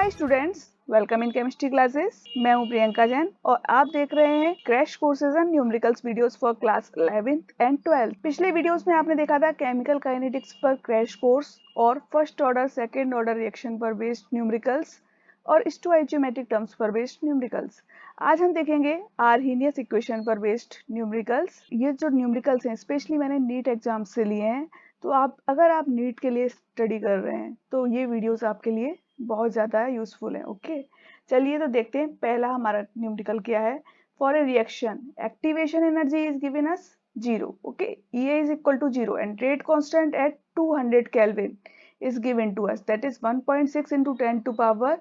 Hi students, welcome in chemistry classes. मैं हूं प्रियंका जैन और आप देख रहे हैं crash courses and numericals videos for class 11th and 12th। पिछले वीडियोस में आपने देखा था केमिकल काइनेटिक्स पर क्रैश कोर्स और first order second order reaction पर बेस्ड न्यूमेरिकल्स और स्टोइचियोमेट्रिक टर्म्स पर बेस्ड न्यूमेरिकल्स। आज हम देखेंगे आर्हेनियस इक्वेशन पर बेस्ड न्यूमेरिकल्स। ये जो न्यूमेरिकल्स हैं स्पेशली मैंने नीट एग्जाम से लिए हैं, तो अगर आप नीट के लिए स्टडी कर रहे हैं तो ये वीडियोस आपके लिए बहुत ज़्यादा यूजफुल है। ओके, चलिए तो देखते हैं पहला हमारा न्यूमेरिकल क्या है। For a reaction activation energy is given us 0, okay, E is equal to 0 and rate constant at 200 Kelvin is given to us, that is 1.6 into 10 to power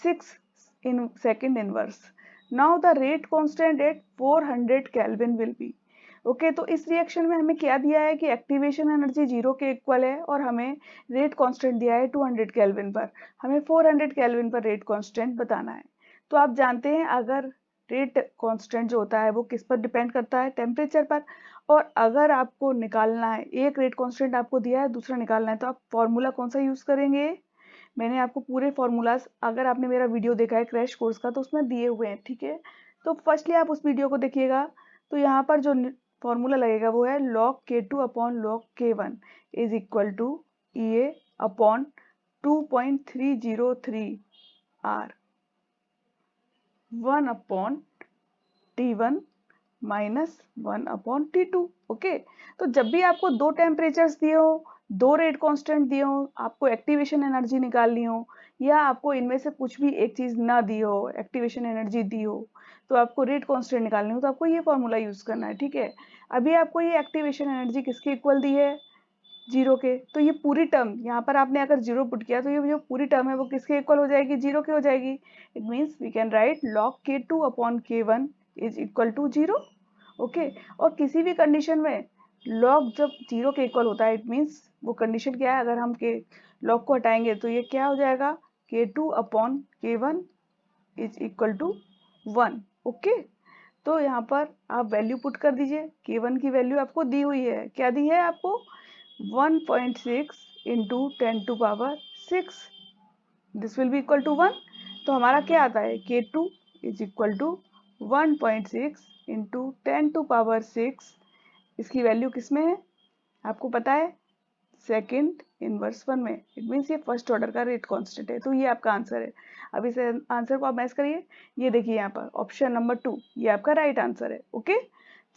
6 in second inverse. Now the rate constant at 400 Kelvin will be, okay तो इस reaction में हमें क्या दिया है कि activation energy 0 के equal है और हमें रेट कांस्टेंट दिया है 200 केल्विन पर। हमें 400 केल्विन पर रेट कांस्टेंट बताना है। तो आप जानते हैं अगर रेट कांस्टेंट जो होता है वो किस पर डिपेंड करता है, टेम्परेचर पर। और अगर आपको निकालना है, एक रेट कांस्टेंट आपको दिया है, दूसरा निकालना है, तो आप फॉर्मूला कौन सा यूज करेंगे। मैंने आपको पूरे फॉर्मूलाज, अगर आपने मेरा वीडियो देखा है क्रैश कोर्स का, तो उसमें दिए हुए हैं, ठीक है। तो फर्स्टली आप उस वीडियो को देखिएगा। तो यहाँ पर जो फॉर्मूला लगेगा वो है log K2 upon log K1 is equal to EA upon 2.303 R 1 upon T1 minus 1 upon T2। Okay, तो जब भी आपको दो टेम्परेचर्स दिए हो, दो रेट कांस्टेंट दिए हो, आपको एक्टिवेशन एनर्जी निकालनी हो, या आपको इनमें से कुछ भी एक चीज ना दी हो, एक्टिवेशन एनर्जी दी हो, तो आपको रेट कांस्टेंट निकालनी हो, तो आपको ये फॉर्मूला यूज करना है, ठीक है। अभी आपको ये एक्टिवेशन एनर्जी किसके इक्वल दी है, 0 के। तो ये पूरी टर्म यहाँ पर आपने अगर 0 पुट किया तो ये जो पूरी टर्म है वो किसके इक्वल हो जाएगी, 0 के हो जाएगी। It means we can write log K2 upon K1 is equal to 0। Okay, और किसी भी कंडीशन में log जब 0 के इक्वल होता है, इट मीन्स वो कंडीशन क्या है, अगर हम के log को हटाएंगे तो ये क्या हो जाएगा, K2 upon K1 is equal to 1। Okay, तो यहाँ पर आप वैल्यू पुट कर दीजिए। K1 की वैल्यू आपको दी हुई है, क्या दी है आपको, 1.6 into 10 to power 6, this will be equal to 1। तो हमारा क्या आता है, K2 is equal to 1.6 into 10 to power 6। इसकी वैल्यू किस में है आपको पता है, सेकंड इनवर्स 1 में। इट मीन्स ये फर्स्ट ऑर्डर का रेट कांस्टेंट है, तो ये आपका आंसर है। अब इस आंसर को आप मैच करिए, ये देखिए यहाँ पर ऑप्शन नंबर 2 ये आपका राइट आंसर है। ओके,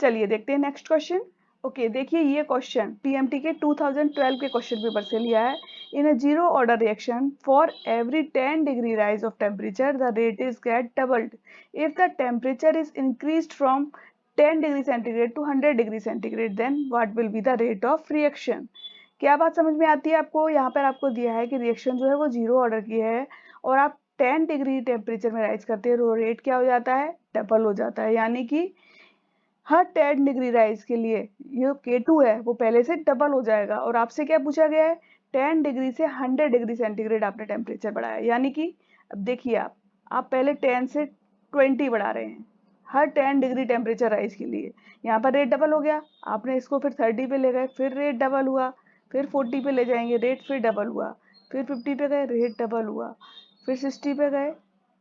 चलिए देखते हैं नेक्स्ट क्वेश्चन। ओके, देखिए ये क्वेश्चन पीएमटी के 2012 के क्वेश्चन पेपर से लिया है। In a zero order reaction for every 10 degree rise of temperature the rate is get doubled if the temperature is increased from 10 degree centigrade to 100 degree centigrade, then what will be the rate of reaction. क्या बात समझ में आती है आपको। यहाँ पर आपको दिया है कि रिएक्शन जो है वो जीरो ऑर्डर की है और आप 10 डिग्री टेम्परेचर में राइज करते हैं, तो रेट क्या हो जाता है, डबल हो जाता है। यानी कि हर 10 डिग्री राइज के लिए ये K2 है वो पहले से डबल हो जाएगा। और आपसे क्या पूछा गया है, 10 डिग्री से 100 डिग्री सेंटीग्रेड आपने टेम्परेचर बढ़ाया। यानी कि अब देखिए आप पहले 10 से 20 बढ़ा रहे हैं हर 10 डिग्री टेम्परेचर राइज के लिए। यहाँ पर रेट डबल हो गया, आपने इसको फिर 30 पे ले गए, फिर रेट डबल हुआ, फिर 40 पे ले जाएंगे, रेट फिर डबल हुआ, फिर 50 पे गए, रेट डबल हुआ, फिर 60 पे गए,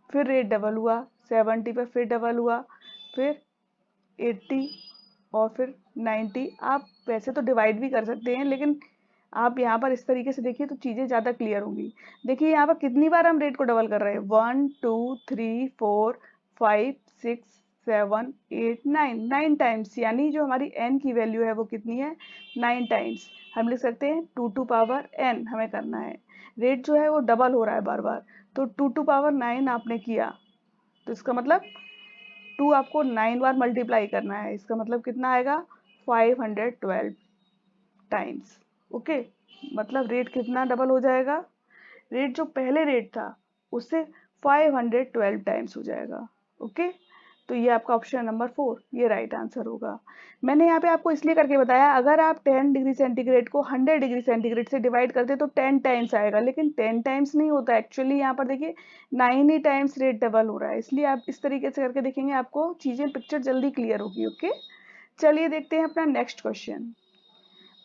फिर रेट डबल हुआ, 70 पे फिर डबल हुआ, फिर 80 और फिर 90। आप वैसे तो डिवाइड भी कर सकते हैं, लेकिन आप यहाँ पर इस तरीके से देखिए तो चीज़ें ज़्यादा क्लियर होंगी। देखिए यहाँ पर कितनी बार हम रेट को डबल कर रहे हैं, 1 2 3 4 5 6 7 8 9 टाइम्स। यानी जो हमारी n की वैल्यू है वो कितनी है, 9 टाइम्स। हम लिख सकते हैं 2 टू पावर n हमें करना है। रेट जो है वो डबल हो रहा है बार बार, तो 2 टू पावर 9 आपने किया, तो इसका मतलब 2 आपको 9 बार मल्टीप्लाई करना है। इसका मतलब कितना आएगा, 512 टाइम्स। ओके, मतलब रेट कितना डबल हो जाएगा, रेट जो पहले रेट था उससे 512 टाइम्स हो जाएगा। ओके, तो ये आपका ऑप्शन नंबर 4 ये राइट आंसर होगा। मैंने यहाँ पे आपको इसलिए करके बताया, अगर आप 10 डिग्री सेंटीग्रेड को 100 डिग्री सेंटीग्रेड से डिवाइड करते तो 10 टाइम्स आएगा, लेकिन 10 टाइम्स नहीं होता एक्चुअली। यहाँ पर देखिए 9 ही टाइम्स रेट डबल हो रहा है, इसलिए आप इस तरीके से करके देखेंगे, आपको चीजें पिक्चर जल्दी क्लियर होगी। ओके, चलिए देखते हैं अपना नेक्स्ट क्वेश्चन।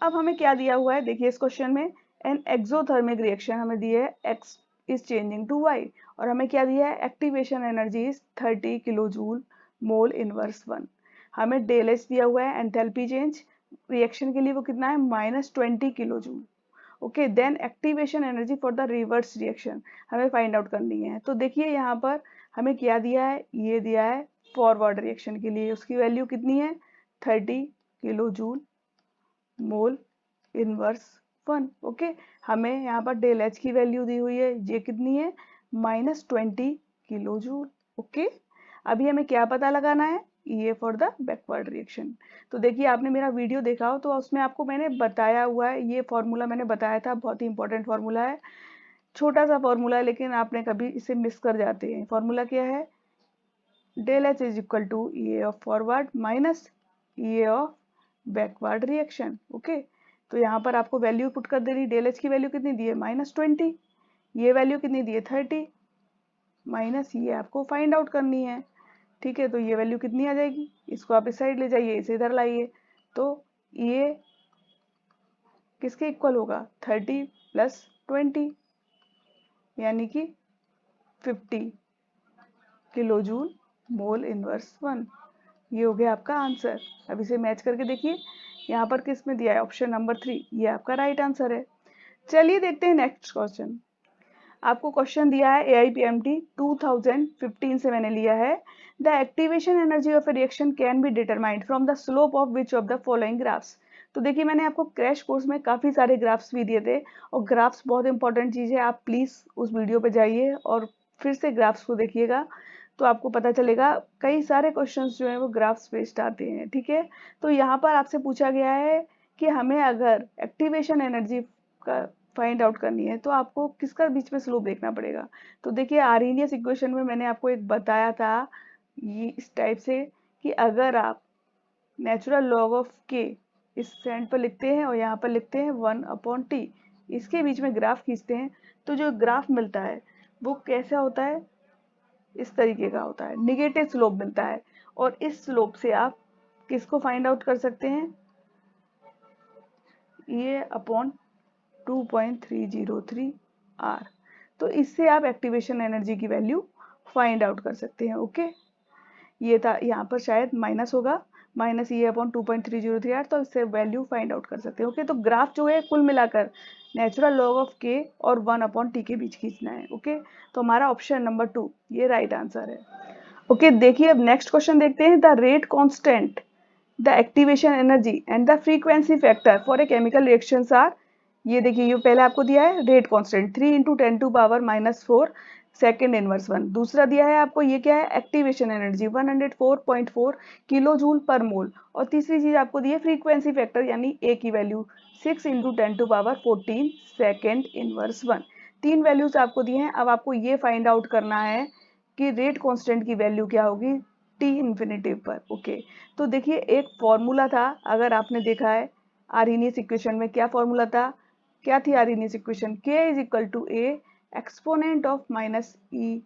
अब हमें क्या दिया हुआ है, देखिए इस क्वेश्चन में एन एक्सोथर्मिक रिएक्शन हमें दी है इज चेंजिंग टू y, और हमें क्या दिया है, activation energy is 30 kilo joule mole inverse 1। हमें डेल एच दिया हुआ है, एंथैल्पी चेंज रिएक्शन के लिए वो कितना है, -20 kilo joule. Okay, then activation energy for the reverse reaction हमें फाइंड आउट करनी है। तो देखिए यहाँ पर हमें क्या दिया है, ये दिया है फॉरवर्ड रिएक्शन के लिए, उसकी वैल्यू कितनी है, 30 kilo joule mole inverse 1। Okay, हमें यहाँ पर डेल एच की वैल्यू दी हुई है, ये कितनी है, -20 किलो जूल। ओके, अभी हमें क्या पता लगाना है, ये फॉर द बैकवर्ड रिएक्शन। तो देखिए आपने मेरा वीडियो देखा हो तो उसमें आपको मैंने बताया हुआ है, ये फॉर्मूला मैंने बताया था, बहुत ही इंपॉर्टेंट फॉर्मूला है, छोटा सा फॉर्मूला है लेकिन आपने कभी इसे मिस कर जाते हैं। फॉर्मूला क्या है, del H is equal to E of forward minus E of backward reaction. Okay, तो यहाँ पर आपको वैल्यू पुट कर देनी, डेल एच की वैल्यू कितनी दी है, -20, ये वैल्यू कितनी दी है, 30, माइनस ये आपको फाइंड आउट करनी है। ठीक है, तो ये वैल्यू कितनी आ जाएगी, इसको आप इस साइड ले जाइए, इसे इधर लाइए, तो ये किसके इक्वल होगा, 30 + 20 यानी कि 50 किलो जूल मोल इनवर्स 1। ये हो गया आपका आंसर। अब इसे मैच करके देखिए, यहाँ पर किस में दिया है, ऑप्शन नंबर 3, ये आपका राइट आंसर है। चलिए देखते हैं नेक्स्ट क्वेश्चन। आपको क्वेश्चन दिया है AIPMT 2015 से मैंने लिया है, the activation energy of A reaction can be determined from the slope of which of the following graphs. तो देखिए मैंने आपको क्रैश कोर्स में काफ़ी सारे ग्राफ्स भी दिए थे, और ग्राफ्स बहुत इंपॉर्टेंट चीज़ है, आप प्लीज़ उस वीडियो पे जाइए और फिर से ग्राफ्स को देखिएगा, तो आपको पता चलेगा कई सारे क्वेश्चंस जो हैं वो ग्राफ्स बेस्ड आते हैं। ठीक है, तो यहाँ पर आपसे पूछा गया है कि हमें अगर एक्टिवेशन एनर्जी का फाइंड आउट करनी है तो आपको किसका बीच में स्लोप देखना पड़ेगा। तो देखिए आर्हेनियस इक्वेशन में मैंने आपको एक बताया था ये इस टाइप से, कि अगर आप नेचुरल लॉग ऑफ के इस सेंड पर लिखते हैं और यहाँ पर लिखते हैं 1/t, इसके बीच में ग्राफ खींचते हैं, तो जो ग्राफ मिलता है वो कैसा होता है, इस तरीके का होता है, निगेटिव स्लोप मिलता है। और इस स्लोप से आप किसको फाइंड आउट कर सकते हैं, ये अपॉन 2.303 आर। तो इससे आप एक्टिवेशन एनर्जी की वैल्यू फाइंड आउट कर सकते हैं। ओके, ये था, यहाँ पर शायद माइनस होगा, माइनस ये अपॉन 2.303 आर, तो इससे वैल्यू फाइंड आउट कर सकते हैं। ओके, तो ग्राफ जो है कुल मिलाकर नेचुरल लॉग ऑफ के और 1/t के बीच खींचना है। ओके, तो हमारा ऑप्शन नंबर 2 ये राइट आंसर है। ओके, देखिए अब नेक्स्ट क्वेश्चन देखते हैं, the rate constant, the activation energy and the frequency factor for a chemical reactions are. ये देखिए, ये पहले आपको दिया है रेट कांस्टेंट 3 × 10⁻⁻⁴ सेकेंड इनवर्स 1। दूसरा दिया है आपको, ये क्या है, एक्टिवेशन एनर्जी 104.4 किलो जूल पर मोल। और तीसरी चीज आपको दी है फ्रीक्वेंसी फैक्टर यानी ए की वैल्यू 6 × 10⁻14 सेकेंड इनवर्स 1। तीन वैल्यूज आपको दिए हैं। अब आपको ये फाइंड आउट करना है कि रेट कांस्टेंट की वैल्यू क्या होगी टी इन्फिनिटिव पर। ओके, तो देखिए एक फॉर्मूला था, अगर आपने देखा है आर्हेनियस इक्वेशन में क्या फॉर्मूला था, क्या थी Arrhenius equation, K = A exponent of -E/A/RT,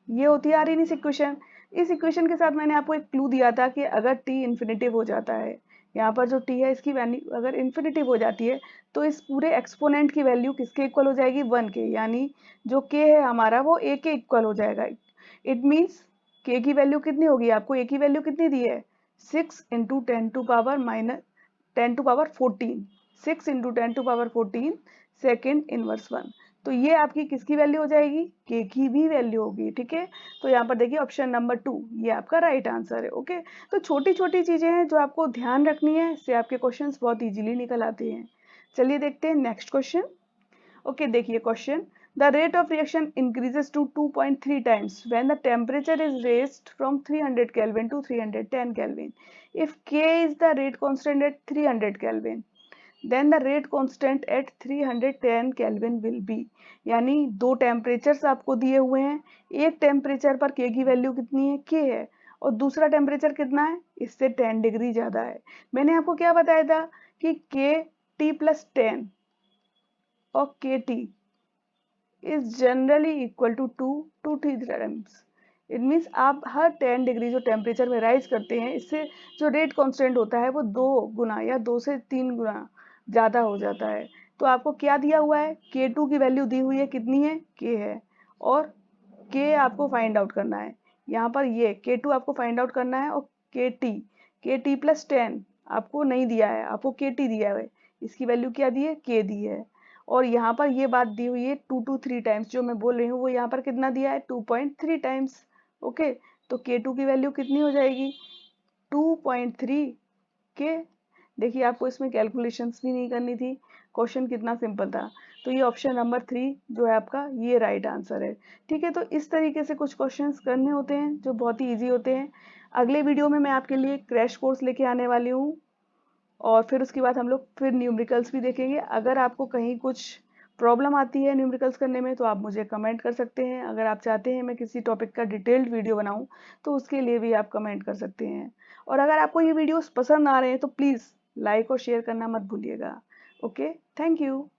ये होती है आर्हेनियस इक्वेशन। इस इक्वेशन के साथ मैंने आपको एक क्लू दिया था कि अगर T इन्फिनिटिव हो जाता है, यहाँ पर जो T है इसकी वैल्यू अगर इन्फिनिटिव हो जाती है तो इस पूरे एक्सपोनेंट की वैल्यू किसके इक्वल हो जाएगी, 1 के, यानी जो K है हमारा वो A के इक्वल हो जाएगा। इट मीन्स K की वैल्यू कितनी होगी, आपको A की वैल्यू कितनी दी है, 6 × 10⁻14, 6 × 10⁻14 सेकेंड इनवर्स 1। तो ये आपकी किसकी वैल्यू हो जाएगी, K की भी वैल्यू होगी। ठीक है, तो यहाँ पर देखिए ऑप्शन नंबर 2 ये आपका राइट आंसर है। ओके, तो छोटी छोटी चीजें हैं जो आपको ध्यान रखनी है, इससे आपके क्वेश्चंस बहुत इजीली निकल आते हैं। चलिए देखते हैं नेक्स्ट क्वेश्चन। ओके, देखिए question, the rate of reaction increases to 2.3 times when the temperature is raised from 300 Kelvin to 310 Kelvin. If K is the rate constant at 300 Kelvin, then the rate constant at 310 Kelvin will be। यानी दो temperatures आपको दिए हुए हैं, एक temperature पर K की value कितनी है, K है, और दूसरा टेम्परेचर कितना है, इससे 10 डिग्री ज़्यादा है। मैंने आपको क्या बताया था कि KT + 10 और KT is generally equal to 2 to 3 times। It means आप हर 10 डिग्री जो टेम्परेचर में राइज करते हैं, इससे जो रेट कांस्टेंट होता है वो 2 गुना या 2 से 3 गुना ज़्यादा हो जाता है। तो आपको क्या दिया हुआ है, K2 की वैल्यू दी हुई है, कितनी है, K है, और K आपको फाइंड आउट करना है। यहाँ पर ये K2 आपको फाइंड आउट करना है, और KT प्लस 10 आपको नहीं दिया है, आपको KT दिया है, इसकी वैल्यू क्या दी है, K दी है। और यहाँ पर ये बात दी हुई है 2 to 3 टाइम्स, जो मैं बोल रही हूँ वो यहाँ पर कितना दिया है, 2.3 टाइम्स। ओके, तो K2 की वैल्यू कितनी हो जाएगी, 2.3 के। देखिए आपको इसमें कैलकुलेशंस भी नहीं करनी थी, क्वेश्चन कितना सिंपल था। तो ये ऑप्शन नंबर 3 जो है आपका, ये राइट आंसर है। ठीक है, तो इस तरीके से कुछ क्वेश्चंस करने होते हैं जो बहुत ही इजी होते हैं। अगले वीडियो में मैं आपके लिए क्रैश कोर्स लेके आने वाली हूँ, और फिर उसके बाद हम लोग फिर न्यूमेरिकल्स भी देखेंगे। अगर आपको कहीं कुछ प्रॉब्लम आती है न्यूमेरिकल्स करने में तो आप मुझे कमेंट कर सकते हैं। अगर आप चाहते हैं मैं किसी टॉपिक का डिटेल्ड वीडियो बनाऊं तो उसके लिए भी आप कमेंट कर सकते हैं। और अगर आपको ये वीडियोस पसंद आ रहे हैं तो प्लीज़ लाइक और शेयर करना मत भूलिएगा। Okay, thank you.